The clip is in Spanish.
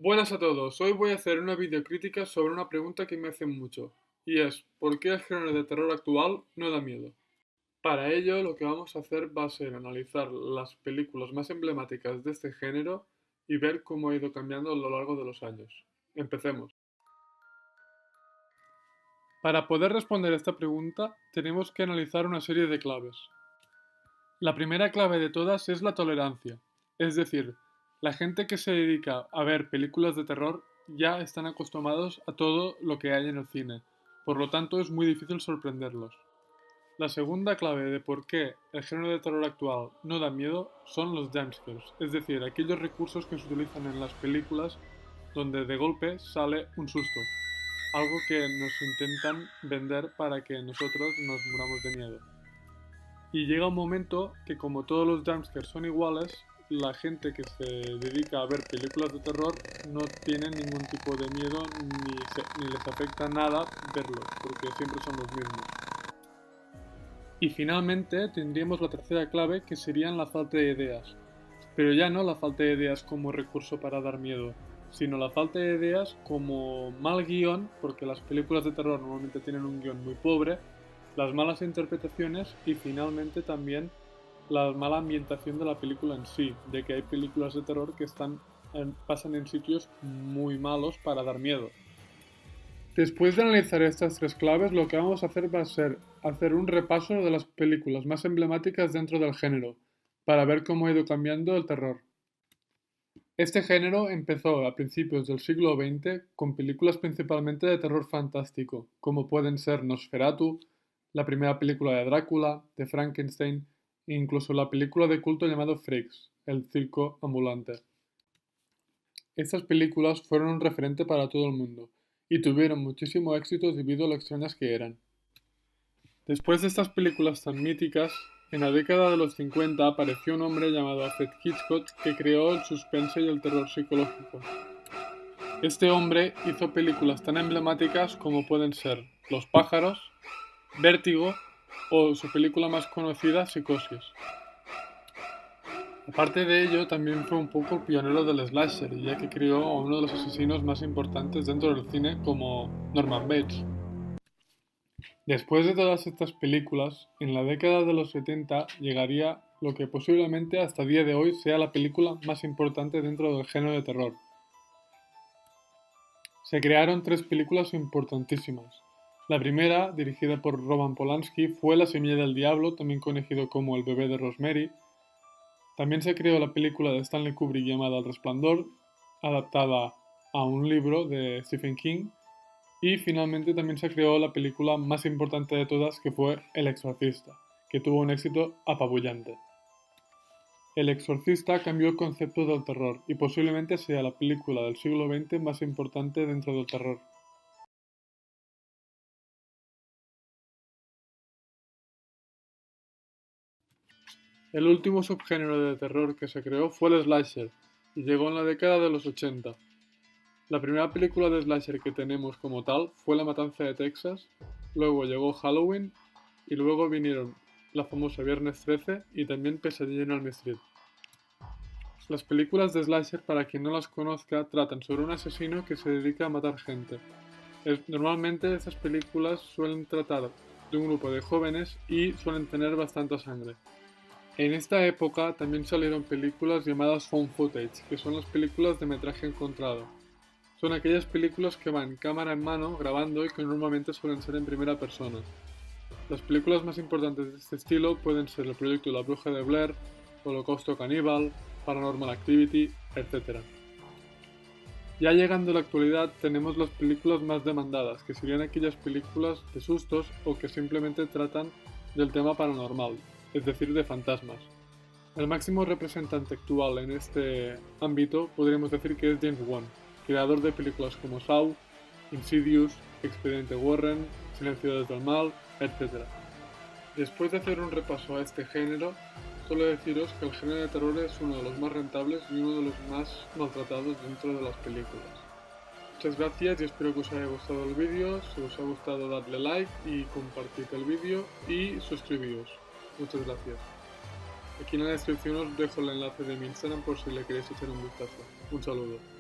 Buenas a todos, hoy voy a hacer una videocrítica sobre una pregunta que me hacen mucho, y es ¿por qué el género de terror actual no da miedo? Para ello lo que vamos a hacer va a ser analizar las películas más emblemáticas de este género y ver cómo ha ido cambiando a lo largo de los años. Empecemos. Para poder responder a esta pregunta tenemos que analizar una serie de claves. La primera clave de todas es la tolerancia, es decir, la gente que se dedica a ver películas de terror ya están acostumbrados a todo lo que hay en el cine, por lo tanto es muy difícil sorprenderlos. La segunda clave de por qué el género de terror actual no da miedo son los jumpscares, es decir, aquellos recursos que se utilizan en las películas donde de golpe sale un susto, algo que nos intentan vender para que nosotros nos muramos de miedo. Y llega un momento que como todos los jumpscares son iguales, la gente que se dedica a ver películas de terror no tiene ningún tipo de miedo ni les afecta nada verlos, porque siempre son los mismos. Y finalmente tendríamos la tercera clave, que serían la falta de ideas. Pero ya no la falta de ideas como recurso para dar miedo, sino la falta de ideas como mal guión, porque las películas de terror normalmente tienen un guión muy pobre, las malas interpretaciones y finalmente también la mala ambientación de la película en sí, de que hay películas de terror que pasan en sitios muy malos para dar miedo. Después de analizar estas tres claves, lo que vamos a hacer va a ser hacer un repaso de las películas más emblemáticas dentro del género, para ver cómo ha ido cambiando el terror. Este género empezó a principios del siglo XX con películas principalmente de terror fantástico, como pueden ser Nosferatu, la primera película de Drácula, de Frankenstein e incluso la película de culto llamado Freaks, el circo ambulante. Estas películas fueron un referente para todo el mundo y tuvieron muchísimo éxito debido a lo extrañas que eran. Después de estas películas tan míticas, en la década de los 50 apareció un hombre llamado Alfred Hitchcock que creó el suspense y el terror psicológico. Este hombre hizo películas tan emblemáticas como pueden ser Los pájaros, Vértigo o su película más conocida, Psicosis. Aparte de ello, también fue un poco pionero del slasher, ya que creó a uno de los asesinos más importantes dentro del cine como Norman Bates. Después de todas estas películas, en la década de los 70 llegaría lo que posiblemente hasta día de hoy sea la película más importante dentro del género de terror. Se crearon tres películas importantísimas. La primera, dirigida por Roman Polanski, fue La semilla del diablo, también conocido como El bebé de Rosemary. También se creó la película de Stanley Kubrick llamada El resplandor, adaptada a un libro de Stephen King. Y finalmente también se creó la película más importante de todas, que fue El exorcista, que tuvo un éxito apabullante. El exorcista cambió el concepto del terror y posiblemente sea la película del siglo XX más importante dentro del terror. El último subgénero de terror que se creó fue el slasher, y llegó en la década de los 80. La primera película de slasher que tenemos como tal fue La matanza de Texas, luego llegó Halloween y luego vinieron la famosa Viernes 13 y también Pesadilla en Elm Street. Las películas de slasher, para quien no las conozca, tratan sobre un asesino que se dedica a matar gente. Normalmente estas películas suelen tratar de un grupo de jóvenes y suelen tener bastante sangre. En esta época también salieron películas llamadas found footage, que son las películas de metraje encontrado. Son aquellas películas que van cámara en mano grabando y que normalmente suelen ser en primera persona. Las películas más importantes de este estilo pueden ser El proyecto La bruja de Blair, Holocausto caníbal, Paranormal Activity, etc. Ya llegando a la actualidad tenemos las películas más demandadas, que serían aquellas películas de sustos o que simplemente tratan del tema paranormal, es decir, de fantasmas. El máximo representante actual en este ámbito podríamos decir que es James Wan, creador de películas como Saw, Insidious, Expediente Warren, Silencio desde el mal, etc. Después de hacer un repaso a este género, solo deciros que el género de terror es uno de los más rentables y uno de los más maltratados dentro de las películas. Muchas gracias y espero que os haya gustado el vídeo. Si os ha gustado, dadle like y compartid el vídeo y suscribíos. Muchas gracias. Aquí en la descripción os dejo el enlace de mi Instagram por si le queréis echar un vistazo. Un saludo.